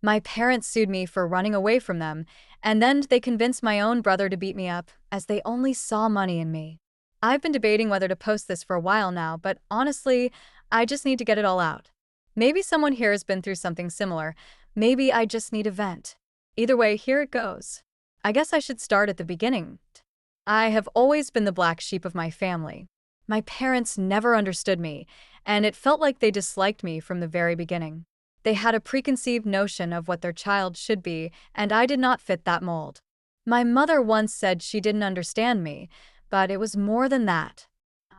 My parents sued me for running away from them, and then they convinced my own brother to beat me up, as they only saw money in me. I've been debating whether to post this for a while now, but honestly, I just need to get it all out. Maybe someone here has been through something similar. Maybe I just need a vent. Either way, here it goes. I guess I should start at the beginning. I have always been the black sheep of my family. My parents never understood me, and it felt like they disliked me from the very beginning. They had a preconceived notion of what their child should be, and I did not fit that mold. My mother once said she didn't understand me, but it was more than that.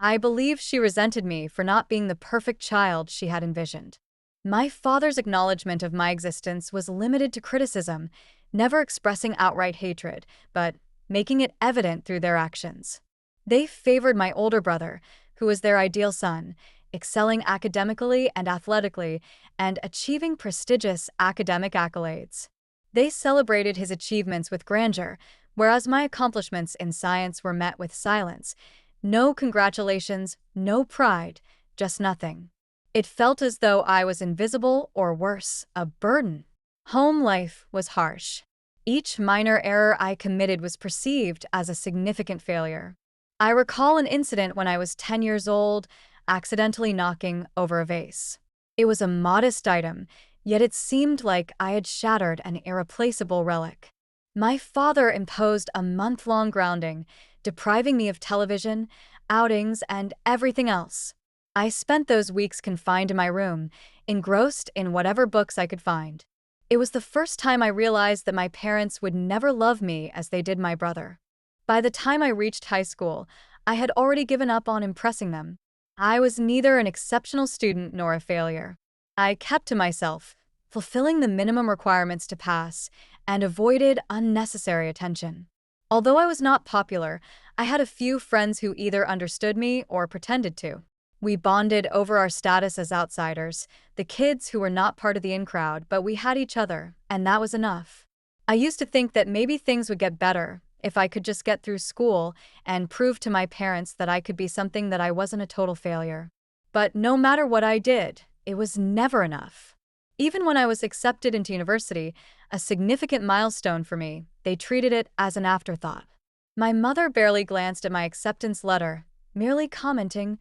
I believe she resented me for not being the perfect child she had envisioned. My father's acknowledgement of my existence was limited to criticism, never expressing outright hatred, but making it evident through their actions. They favored my older brother, who was their ideal son, excelling academically and athletically, and achieving prestigious academic accolades. They celebrated his achievements with grandeur, whereas my accomplishments in science were met with silence. No congratulations, no pride, just nothing. It felt as though I was invisible, or worse, a burden. Home life was harsh. Each minor error I committed was perceived as a significant failure. I recall an incident when I was 10 years old, accidentally knocking over a vase. It was a modest item, yet it seemed like I had shattered an irreplaceable relic. My father imposed a month-long grounding, depriving me of television, outings, and everything else. I spent those weeks confined in my room, engrossed in whatever books I could find. It was the first time I realized that my parents would never love me as they did my brother. By the time I reached high school, I had already given up on impressing them. I was neither an exceptional student nor a failure. I kept to myself, fulfilling the minimum requirements to pass, and avoided unnecessary attention. Although I was not popular, I had a few friends who either understood me or pretended to. We bonded over our status as outsiders, the kids who were not part of the in crowd, but we had each other, and that was enough. I used to think that maybe things would get better if I could just get through school and prove to my parents that I could be something, that I wasn't a total failure. But no matter what I did, it was never enough. Even when I was accepted into university, a significant milestone for me, they treated it as an afterthought. My mother barely glanced at my acceptance letter, merely commenting,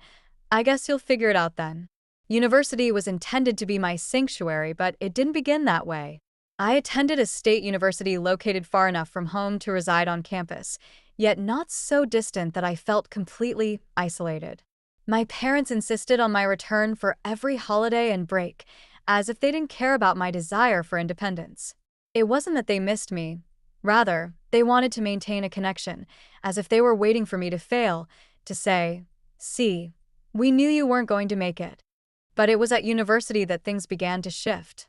"I guess you'll figure it out then." University was intended to be my sanctuary, but it didn't begin that way. I attended a state university located far enough from home to reside on campus, yet not so distant that I felt completely isolated. My parents insisted on my return for every holiday and break, as if they didn't care about my desire for independence. It wasn't that they missed me. Rather, they wanted to maintain a connection, as if they were waiting for me to fail, to say, "See, we knew you weren't going to make it." But it was at university that things began to shift.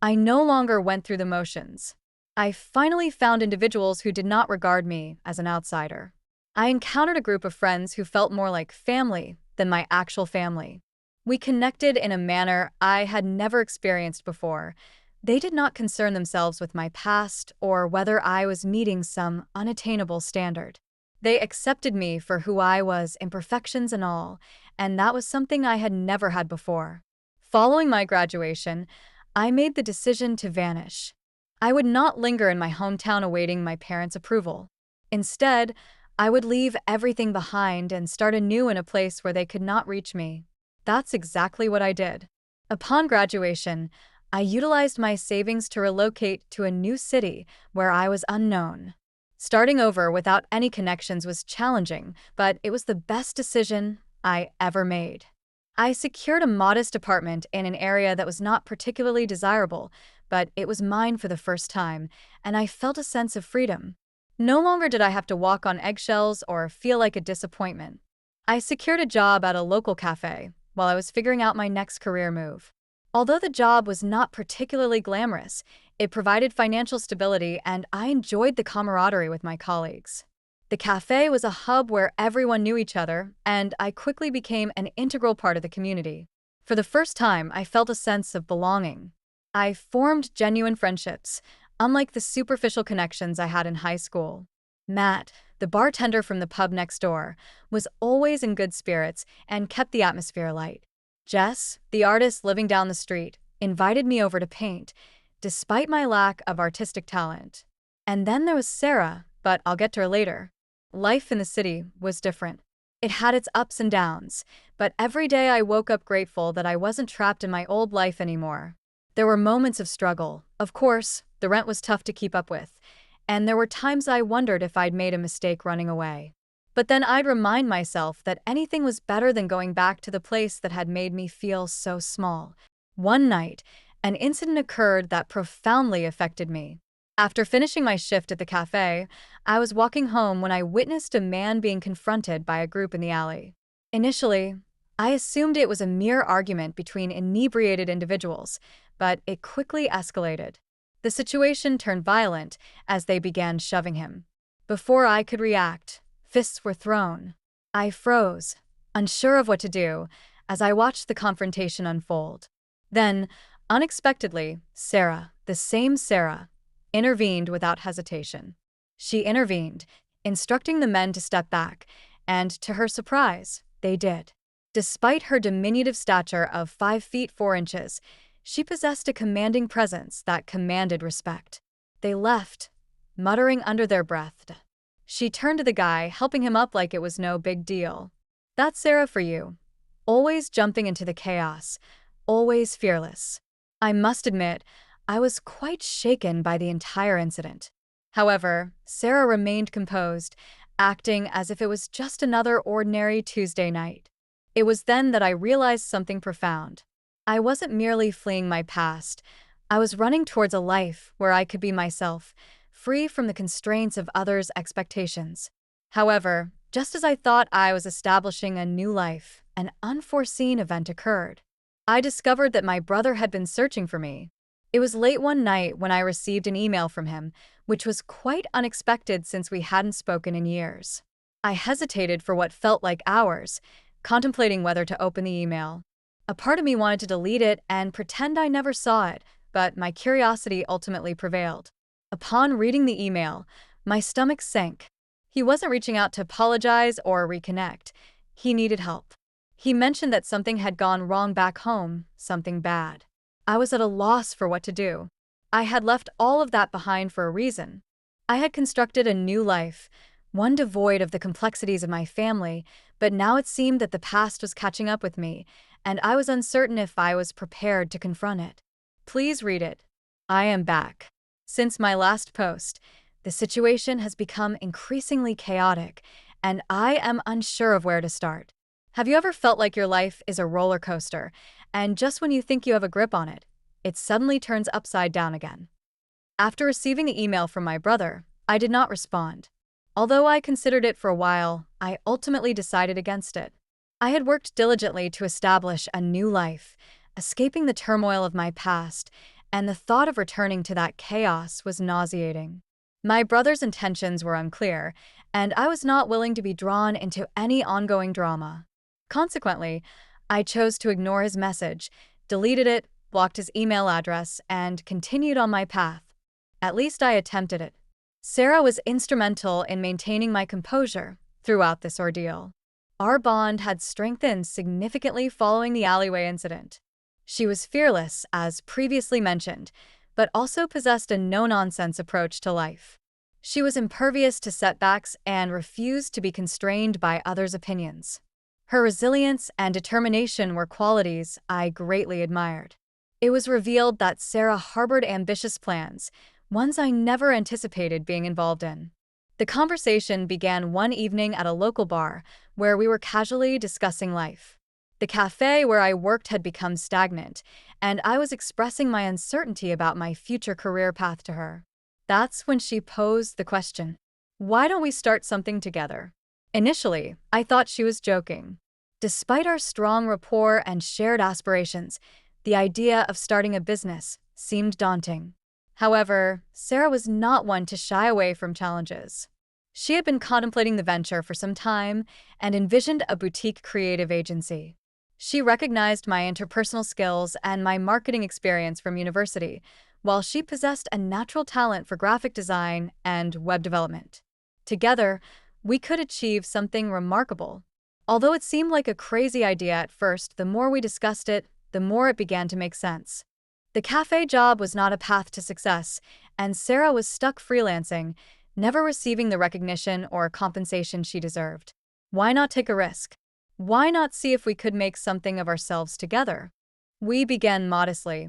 I no longer went through the motions. I finally found individuals who did not regard me as an outsider. I encountered a group of friends who felt more like family than my actual family. We connected in a manner I had never experienced before. They did not concern themselves with my past or whether I was meeting some unattainable standard. They accepted me for who I was, imperfections and all, and that was something I had never had before. Following my graduation, I made the decision to vanish. I would not linger in my hometown awaiting my parents' approval. Instead, I would leave everything behind and start anew in a place where they could not reach me. That's exactly what I did. Upon graduation, I utilized my savings to relocate to a new city where I was unknown. Starting over without any connections was challenging, but it was the best decision I ever made. I secured a modest apartment in an area that was not particularly desirable, but it was mine for the first time, and I felt a sense of freedom. No longer did I have to walk on eggshells or feel like a disappointment. I secured a job at a local cafe while I was figuring out my next career move. Although the job was not particularly glamorous, it provided financial stability and I enjoyed the camaraderie with my colleagues. The cafe was a hub where everyone knew each other, and I quickly became an integral part of the community. For the first time, I felt a sense of belonging. I formed genuine friendships, unlike the superficial connections I had in high school. Matt, the bartender from the pub next door, was always in good spirits and kept the atmosphere light. Jess, the artist living down the street, invited me over to paint. despite my lack of artistic talent. And then there was Sarah, but I'll get to her later. Life in the city was different. It had its ups and downs, but every day I woke up grateful that I wasn't trapped in my old life anymore. There were moments of struggle. Of course, the rent was tough to keep up with, and there were times I wondered if I'd made a mistake running away. But then I'd remind myself that anything was better than going back to the place that had made me feel so small. One night, an incident occurred that profoundly affected me. After finishing my shift at the cafe, I was walking home when I witnessed a man being confronted by a group in the alley. Initially, I assumed it was a mere argument between inebriated individuals, but it quickly escalated. The situation turned violent as they began shoving him. Before I could react, fists were thrown. I froze, unsure of what to do, as I watched the confrontation unfold. Then, unexpectedly, Sarah, the same Sarah, intervened without hesitation. She intervened, instructing the men to step back, and to her surprise, they did. Despite her diminutive stature of 5 feet 4 inches, she possessed a commanding presence that commanded respect. They left, muttering under their breath. She turned to the guy, helping him up like it was no big deal. That's Sarah for you. Always jumping into the chaos, always fearless. I must admit, I was quite shaken by the entire incident. However, Sarah remained composed, acting as if it was just another ordinary Tuesday night. It was then that I realized something profound. I wasn't merely fleeing my past. I was running towards a life where I could be myself, free from the constraints of others' expectations. However, just as I thought I was establishing a new life, an unforeseen event occurred. I discovered that my brother had been searching for me. It was late one night when I received an email from him, which was quite unexpected since we hadn't spoken in years. I hesitated for what felt like hours, contemplating whether to open the email. A part of me wanted to delete it and pretend I never saw it, but my curiosity ultimately prevailed. Upon reading the email, my stomach sank. He wasn't reaching out to apologize or reconnect. He needed help. He mentioned that something had gone wrong back home, something bad. I was at a loss for what to do. I had left all of that behind for a reason. I had constructed a new life, one devoid of the complexities of my family, but now it seemed that the past was catching up with me, and I was uncertain if I was prepared to confront it. Please read it. I am back. Since my last post, the situation has become increasingly chaotic, and I am unsure of where to start. Have you ever felt like your life is a roller coaster, and just when you think you have a grip on it, it suddenly turns upside down again? After receiving the email from my brother, I did not respond. Although I considered it for a while, I ultimately decided against it. I had worked diligently to establish a new life, escaping the turmoil of my past, and the thought of returning to that chaos was nauseating. My brother's intentions were unclear, and I was not willing to be drawn into any ongoing drama. Consequently, I chose to ignore his message, deleted it, blocked his email address, and continued on my path. At least I attempted it. Sarah was instrumental in maintaining my composure throughout this ordeal. Our bond had strengthened significantly following the alleyway incident. She was fearless, as previously mentioned, but also possessed a no-nonsense approach to life. She was impervious to setbacks and refused to be constrained by others' opinions. Her resilience and determination were qualities I greatly admired. It was revealed that Sarah harbored ambitious plans, ones I never anticipated being involved in. The conversation began one evening at a local bar where we were casually discussing life. The cafe where I worked had become stagnant, and I was expressing my uncertainty about my future career path to her. That's when she posed the question, "Why don't we start something together?" Initially, I thought she was joking. Despite our strong rapport and shared aspirations, the idea of starting a business seemed daunting. However, Sarah was not one to shy away from challenges. She had been contemplating the venture for some time and envisioned a boutique creative agency. She recognized my interpersonal skills and my marketing experience from university, while she possessed a natural talent for graphic design and web development. Together, we could achieve something remarkable. Although it seemed like a crazy idea at first, the more we discussed it, the more it began to make sense. The cafe job was not a path to success, and Sarah was stuck freelancing, never receiving the recognition or compensation she deserved. Why not take a risk? Why not see if we could make something of ourselves together? We began modestly,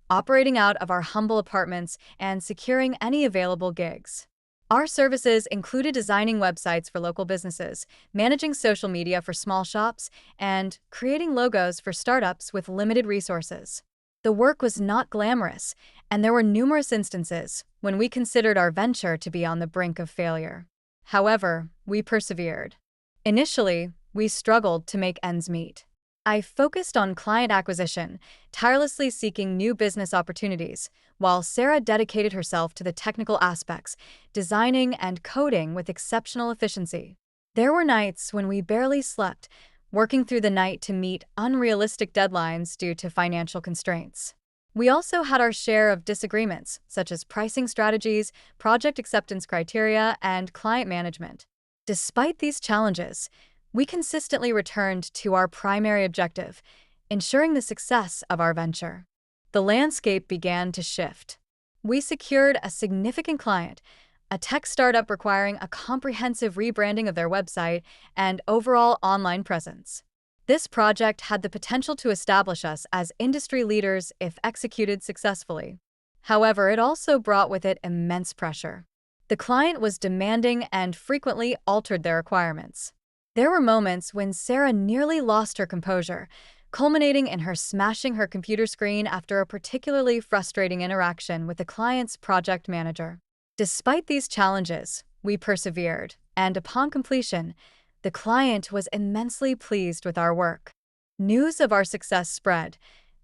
operating out of our humble apartments and securing any available gigs. Our services included designing websites for local businesses, managing social media for small shops, and creating logos for startups with limited resources. The work was not glamorous, and there were numerous instances when we considered our venture to be on the brink of failure. However, we persevered. Initially, we struggled to make ends meet. I focused on client acquisition, tirelessly seeking new business opportunities, while Sarah dedicated herself to the technical aspects, designing and coding with exceptional efficiency. There were nights when we barely slept, working through the night to meet unrealistic deadlines due to financial constraints. We also had our share of disagreements, such as pricing strategies, project acceptance criteria, and client management. Despite these challenges, we consistently returned to our primary objective, ensuring the success of our venture. The landscape began to shift. We secured a significant client, a tech startup requiring a comprehensive rebranding of their website and overall online presence. This project had the potential to establish us as industry leaders if executed successfully. However, it also brought with it immense pressure. The client was demanding and frequently altered their requirements. There were moments when Sarah nearly lost her composure, culminating in her smashing her computer screen after a particularly frustrating interaction with the client's project manager. Despite these challenges, we persevered, and upon completion, the client was immensely pleased with our work. News of our success spread,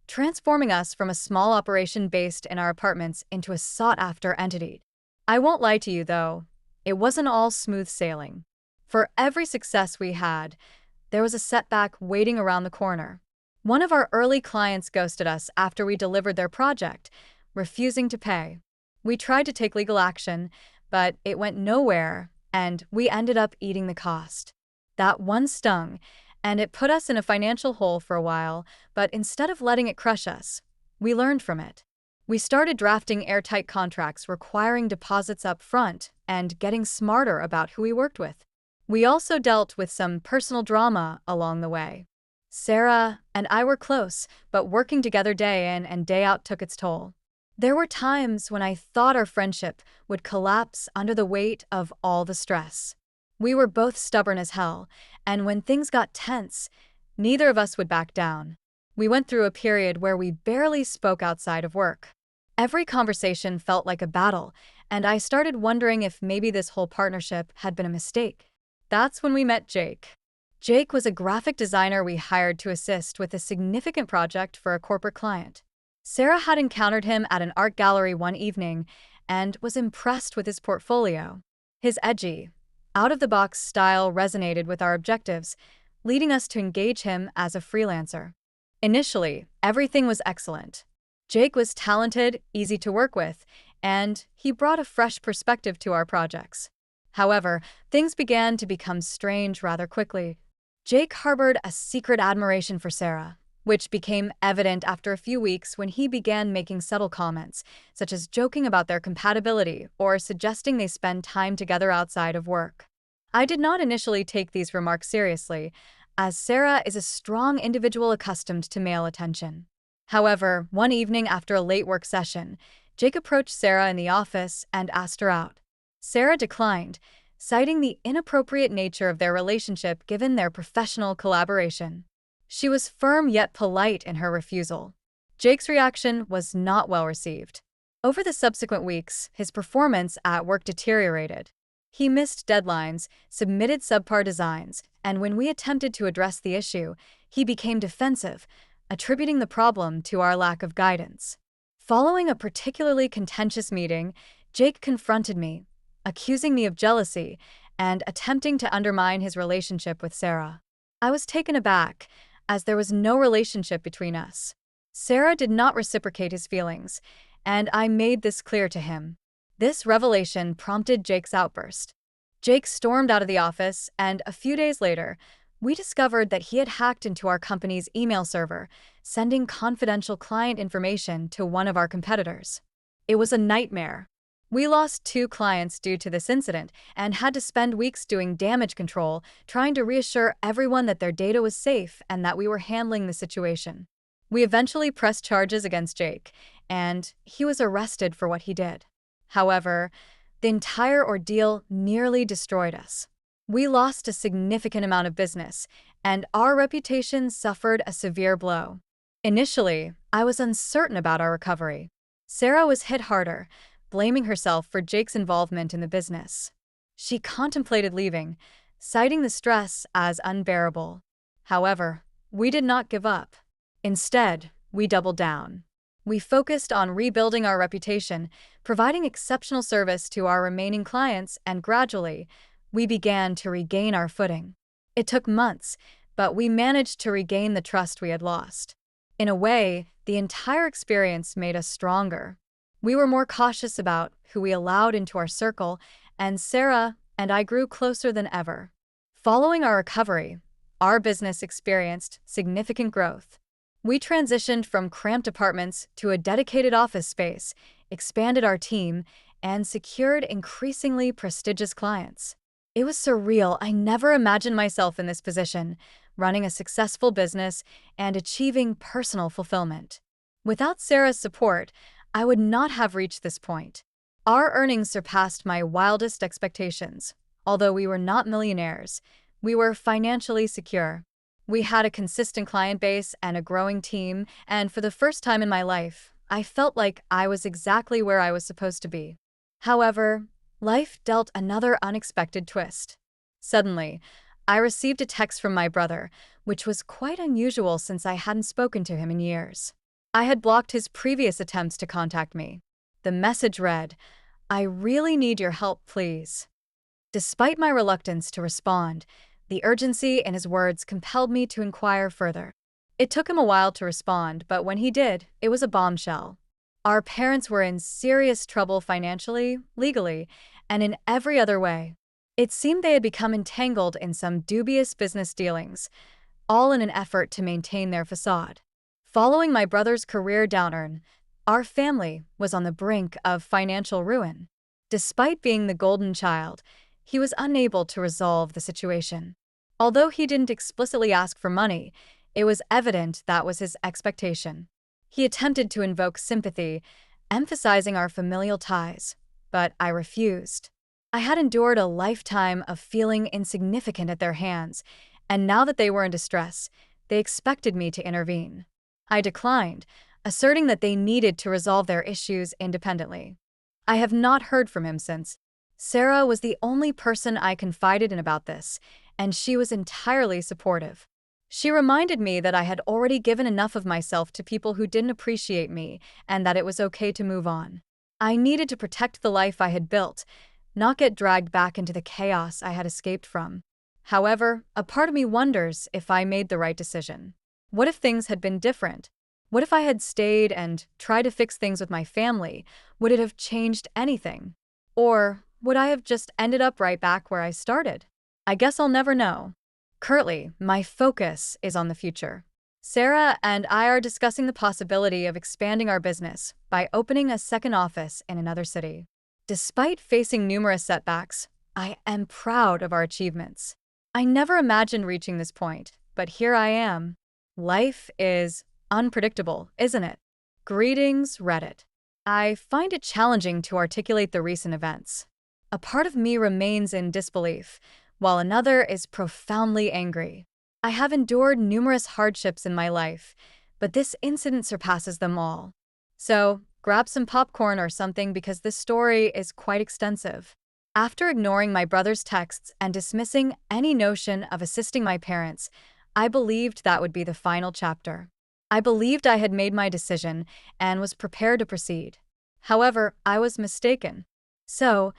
transforming us from a small operation based in our apartments into a sought-after entity. I won't lie to you, though, it wasn't all smooth sailing. For every success we had, there was a setback waiting around the corner. One of our early clients ghosted us after we delivered their project, refusing to pay. We tried to take legal action, but it went nowhere, and we ended up eating the cost. That one stung, and it put us in a financial hole for a while, but instead of letting it crush us, we learned from it. We started drafting airtight contracts requiring deposits up front and getting smarter about who we worked with. We also dealt with some personal drama along the way. Sarah and I were close, but working together day in and day out took its toll. There were times when I thought our friendship would collapse under the weight of all the stress. We were both stubborn as hell, and when things got tense, neither of us would back down. We went through a period where we barely spoke outside of work. Every conversation felt like a battle, and I started wondering if maybe this whole partnership had been a mistake. That's when we met Jake. Jake was a graphic designer we hired to assist with a significant project for a corporate client. Sarah had encountered him at an art gallery one evening and was impressed with his portfolio. His edgy, out-of-the-box style resonated with our objectives, leading us to engage him as a freelancer. Initially, everything was excellent. Jake was talented, easy to work with, and he brought a fresh perspective to our projects. However, things began to become strange rather quickly. Jake harbored a secret admiration for Sarah, which became evident after a few weeks when he began making subtle comments, such as joking about their compatibility or suggesting they spend time together outside of work. I did not initially take these remarks seriously, as Sarah is a strong individual accustomed to male attention. However, one evening after a late work session, Jake approached Sarah in the office and asked her out. Sarah declined, citing the inappropriate nature of their relationship given their professional collaboration. She was firm yet polite in her refusal. Jake's reaction was not well received. Over the subsequent weeks, his performance at work deteriorated. He missed deadlines, submitted subpar designs, and when we attempted to address the issue, he became defensive, attributing the problem to our lack of guidance. Following a particularly contentious meeting, Jake confronted me, accusing me of jealousy and attempting to undermine his relationship with Sarah. I was taken aback, as there was no relationship between us. Sarah did not reciprocate his feelings, and I made this clear to him. This revelation prompted Jake's outburst. Jake stormed out of the office, and a few days later, We discovered that he had hacked into our company's email server, sending confidential client information to one of our competitors. It was a nightmare. We lost 2 clients due to this incident and had to spend weeks doing damage control, trying to reassure everyone that their data was safe and that we were handling the situation. We eventually pressed charges against Jake, and he was arrested for what he did. However, the entire ordeal nearly destroyed us. We lost a significant amount of business, and our reputation suffered a severe blow. Initially, I was uncertain about our recovery. Sarah was hit harder, blaming herself for Jake's involvement in the business. She contemplated leaving, citing the stress as unbearable. However, we did not give up. Instead, we doubled down. We focused on rebuilding our reputation, providing exceptional service to our remaining clients, and gradually, we began to regain our footing. It took months, but we managed to regain the trust we had lost. In a way, the entire experience made us stronger. We were more cautious about who we allowed into our circle, and Sarah and I grew closer than ever. Following our recovery, our business experienced significant growth. We transitioned from cramped apartments to a dedicated office space, expanded our team, and secured increasingly prestigious clients. It was surreal. I never imagined myself in this position, running a successful business and achieving personal fulfillment. Without Sarah's support, I would not have reached this point. Our earnings surpassed my wildest expectations. Although we were not millionaires, we were financially secure. We had a consistent client base and a growing team, and for the first time in my life, I felt like I was exactly where I was supposed to be. However, life dealt another unexpected twist. Suddenly, I received a text from my brother, which was quite unusual since I hadn't spoken to him in years. I had blocked his previous attempts to contact me. The message read, "I really need your help, please." Despite my reluctance to respond, the urgency in his words compelled me to inquire further. It took him a while to respond, but when he did, it was a bombshell. Our parents were in serious trouble financially, legally, and in every other way. It seemed they had become entangled in some dubious business dealings, all in an effort to maintain their facade. Following my brother's career downturn, our family was on the brink of financial ruin. Despite being the golden child, he was unable to resolve the situation. Although he didn't explicitly ask for money, it was evident that was his expectation. He attempted to invoke sympathy, emphasizing our familial ties, but I refused. I had endured a lifetime of feeling insignificant at their hands, and now that they were in distress, they expected me to intervene. I declined, asserting that they needed to resolve their issues independently. I have not heard from him since. Sarah was the only person I confided in about this, and she was entirely supportive. She reminded me that I had already given enough of myself to people who didn't appreciate me and that it was okay to move on. I needed to protect the life I had built, not get dragged back into the chaos I had escaped from. However, a part of me wonders if I made the right decision. What if things had been different? What if I had stayed and tried to fix things with my family? Would it have changed anything? Or would I have just ended up right back where I started? I guess I'll never know. Currently, my focus is on the future. Sarah and I are discussing the possibility of expanding our business by opening a second office in another city. Despite facing numerous setbacks, I am proud of our achievements. I never imagined reaching this point, but here I am. Life is unpredictable, isn't it? Greetings, Reddit. I find it challenging to articulate the recent events. A part of me remains in disbelief, while another is profoundly angry. I have endured numerous hardships in my life, but this incident surpasses them all. So, grab some popcorn or something because this story is quite extensive. After ignoring my brother's texts and dismissing any notion of assisting my parents, I believed that would be the final chapter. I believed I had made my decision and was prepared to proceed. However, I was mistaken. So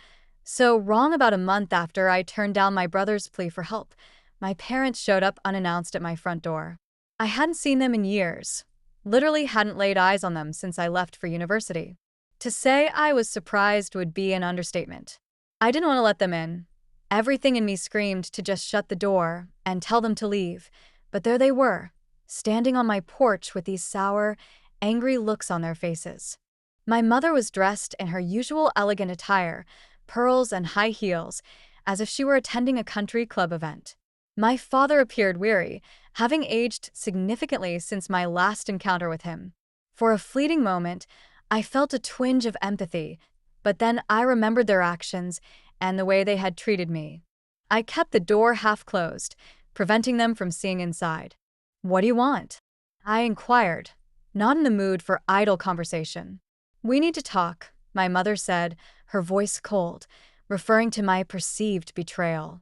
wrong. About a month after I turned down my brother's plea for help, my parents showed up unannounced at my front door. I hadn't seen them in years. Literally hadn't laid eyes on them since I left for university. To say I was surprised would be an understatement. I didn't want to let them in. Everything in me screamed to just shut the door and tell them to leave, but there they were, standing on my porch with these sour, angry looks on their faces. My mother was dressed in her usual elegant attire, pearls and high heels, as if she were attending a country club event. My father appeared weary, having aged significantly since my last encounter with him. For a fleeting moment, I felt a twinge of empathy, but then I remembered their actions and the way they had treated me. I kept the door half closed, preventing them from seeing inside. "What do you want?" I inquired, not in the mood for idle conversation. "We need to talk," my mother said, her voice cold, referring to my perceived betrayal.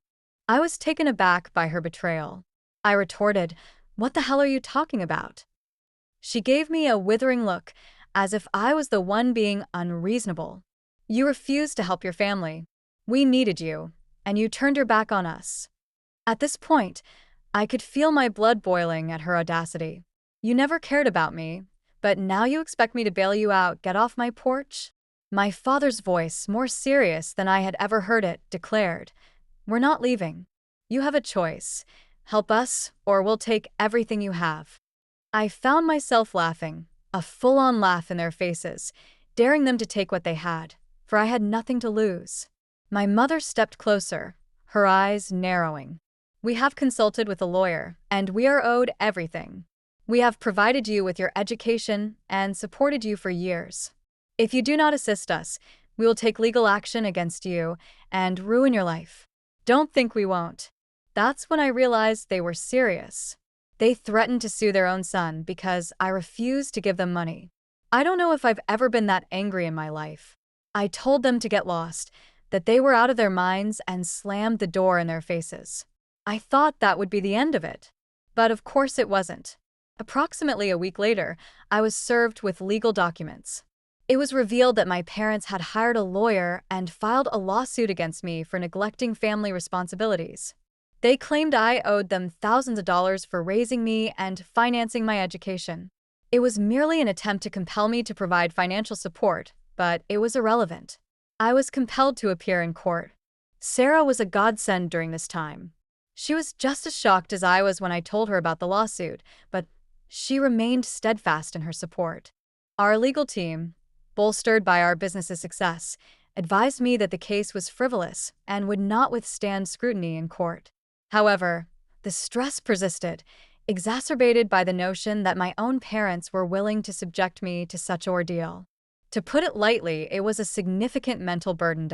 I was taken aback by her betrayal. I retorted, "What the hell are you talking about?" She gave me a withering look, as if I was the one being unreasonable. "You refused to help your family. We needed you, and you turned your back on us." At this point, I could feel my blood boiling at her audacity. "You never cared about me, but now you expect me to bail you out, get off my porch?" My father's voice, more serious than I had ever heard it, declared, "We're not leaving. You have a choice. Help us, or we'll take everything you have." I found myself laughing, a full-on laugh in their faces, daring them to take what they had, for I had nothing to lose. My mother stepped closer, her eyes narrowing. "We have consulted with a lawyer, and we are owed everything. We have provided you with your education and supported you for years. If you do not assist us, we will take legal action against you and ruin your life. Don't think we won't." That's when I realized they were serious. They threatened to sue their own son because I refused to give them money. I don't know if I've ever been that angry in my life. I told them to get lost, that they were out of their minds, and slammed the door in their faces. I thought that would be the end of it. But of course it wasn't. Approximately a week later, I was served with legal documents. It was revealed that my parents had hired a lawyer and filed a lawsuit against me for neglecting family responsibilities. They claimed I owed them thousands of dollars for raising me and financing my education. It was merely an attempt to compel me to provide financial support, but it was irrelevant. I was compelled to appear in court. Sarah was a godsend during this time. She was just as shocked as I was when I told her about the lawsuit, but she remained steadfast in her support. Our legal team, bolstered by our business's success, advised me that the case was frivolous and would not withstand scrutiny in court. However, the stress persisted, exacerbated by the notion that my own parents were willing to subject me to such ordeal. To put it lightly, it was a significant mental burden.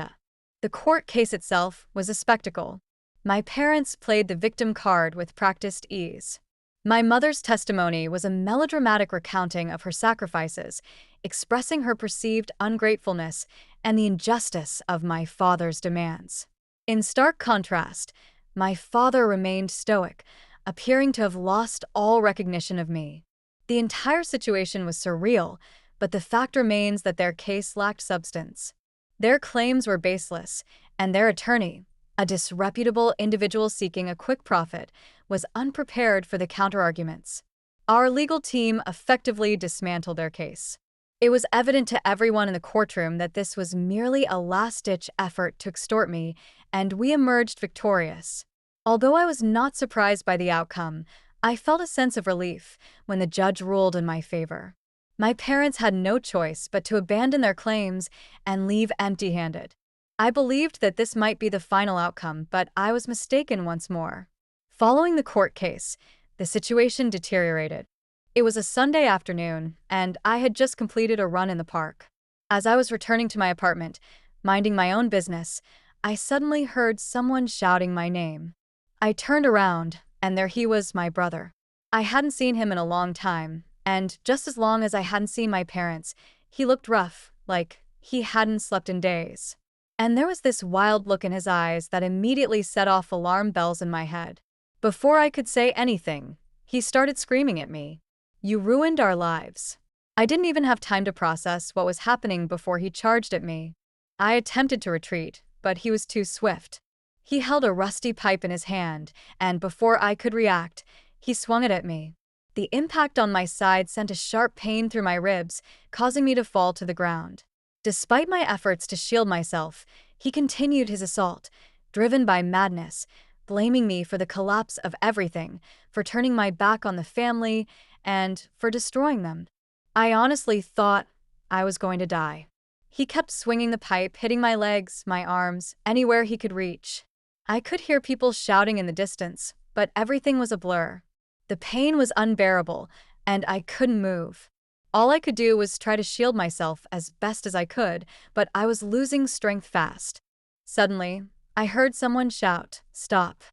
The court case itself was a spectacle. My parents played the victim card with practiced ease. My mother's testimony was a melodramatic recounting of her sacrifices, expressing her perceived ungratefulness and the injustice of my father's demands. In stark contrast, my father remained stoic, appearing to have lost all recognition of me. The entire situation was surreal, but the fact remains that their case lacked substance. Their claims were baseless, and their attorney, a disreputable individual seeking a quick profit, was unprepared for the counterarguments. Our legal team effectively dismantled their case. It was evident to everyone in the courtroom that this was merely a last-ditch effort to extort me, and we emerged victorious. Although I was not surprised by the outcome, I felt a sense of relief when the judge ruled in my favor. My parents had no choice but to abandon their claims and leave empty-handed. I believed that this might be the final outcome, but I was mistaken once more. Following the court case, the situation deteriorated. It was a Sunday afternoon, and I had just completed a run in the park. As I was returning to my apartment, minding my own business, I suddenly heard someone shouting my name. I turned around, and there he was, my brother. I hadn't seen him in a long time, and just as long as I hadn't seen my parents, he looked rough, like he hadn't slept in days. And there was this wild look in his eyes that immediately set off alarm bells in my head. Before I could say anything, he started screaming at me. "You ruined our lives." I didn't even have time to process what was happening before he charged at me. I attempted to retreat, but he was too swift. He held a rusty pipe in his hand, and before I could react, he swung it at me. The impact on my side sent a sharp pain through my ribs, causing me to fall to the ground. Despite my efforts to shield myself, he continued his assault, driven by madness, blaming me for the collapse of everything, for turning my back on the family, and for destroying them. I honestly thought I was going to die. He kept swinging the pipe, hitting my legs, my arms, anywhere he could reach. I could hear people shouting in the distance, but everything was a blur. The pain was unbearable, and I couldn't move. All I could do was try to shield myself as best as I could, but I was losing strength fast. Suddenly, I heard someone shout, "Stop."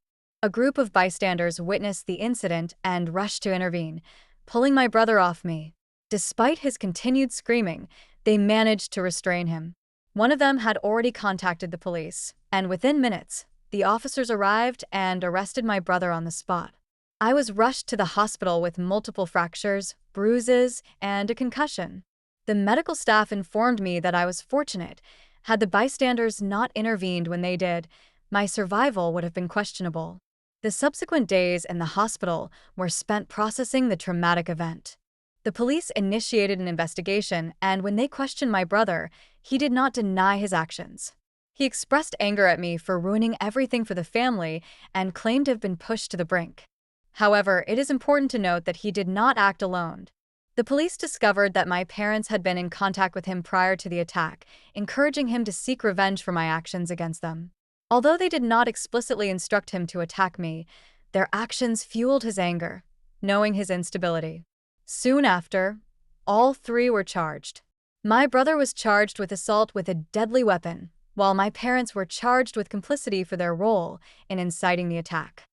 A group of bystanders witnessed the incident and rushed to intervene, pulling my brother off me. Despite his continued screaming, they managed to restrain him. One of them had already contacted the police, and within minutes, the officers arrived and arrested my brother on the spot. I was rushed to the hospital with multiple fractures, bruises, and a concussion. The medical staff informed me that I was fortunate. Had the bystanders not intervened when they did, my survival would have been questionable. The subsequent days in the hospital were spent processing the traumatic event. The police initiated an investigation, and when they questioned my brother, he did not deny his actions. He expressed anger at me for ruining everything for the family and claimed to have been pushed to the brink. However, it is important to note that he did not act alone. The police discovered that my parents had been in contact with him prior to the attack, encouraging him to seek revenge for my actions against them. Although they did not explicitly instruct him to attack me, their actions fueled his anger, knowing his instability. Soon after, all three were charged. My brother was charged with assault with a deadly weapon, while my parents were charged with complicity for their role in inciting the attack.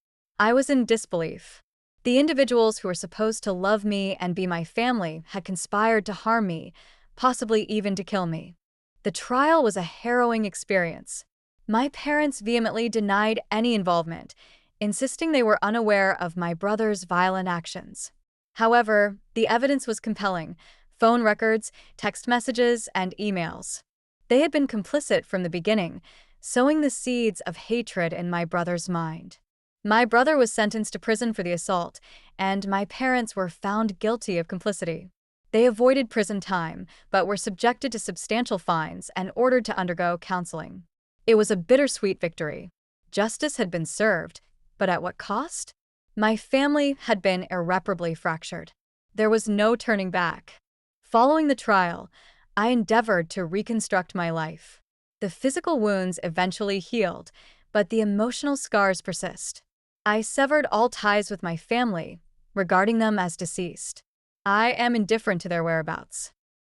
I was in disbelief. The individuals who were supposed to love me and be my family had conspired to harm me, possibly even to kill me. The trial was a harrowing experience. My parents vehemently denied any involvement, insisting they were unaware of my brother's violent actions. However, the evidence was compelling: phone records, text messages, and emails. They had been complicit from the beginning, sowing the seeds of hatred in my brother's mind. My brother was sentenced to prison for the assault, and my parents were found guilty of complicity. They avoided prison time, but were subjected to substantial fines and ordered to undergo counseling. It was a bittersweet victory. Justice had been served, but at what cost? My family had been irreparably fractured. There was no turning back. Following the trial, I endeavored to reconstruct my life. The physical wounds eventually healed, but the emotional scars persist. I severed all ties with my family, regarding them as deceased. I am indifferent to their whereabouts.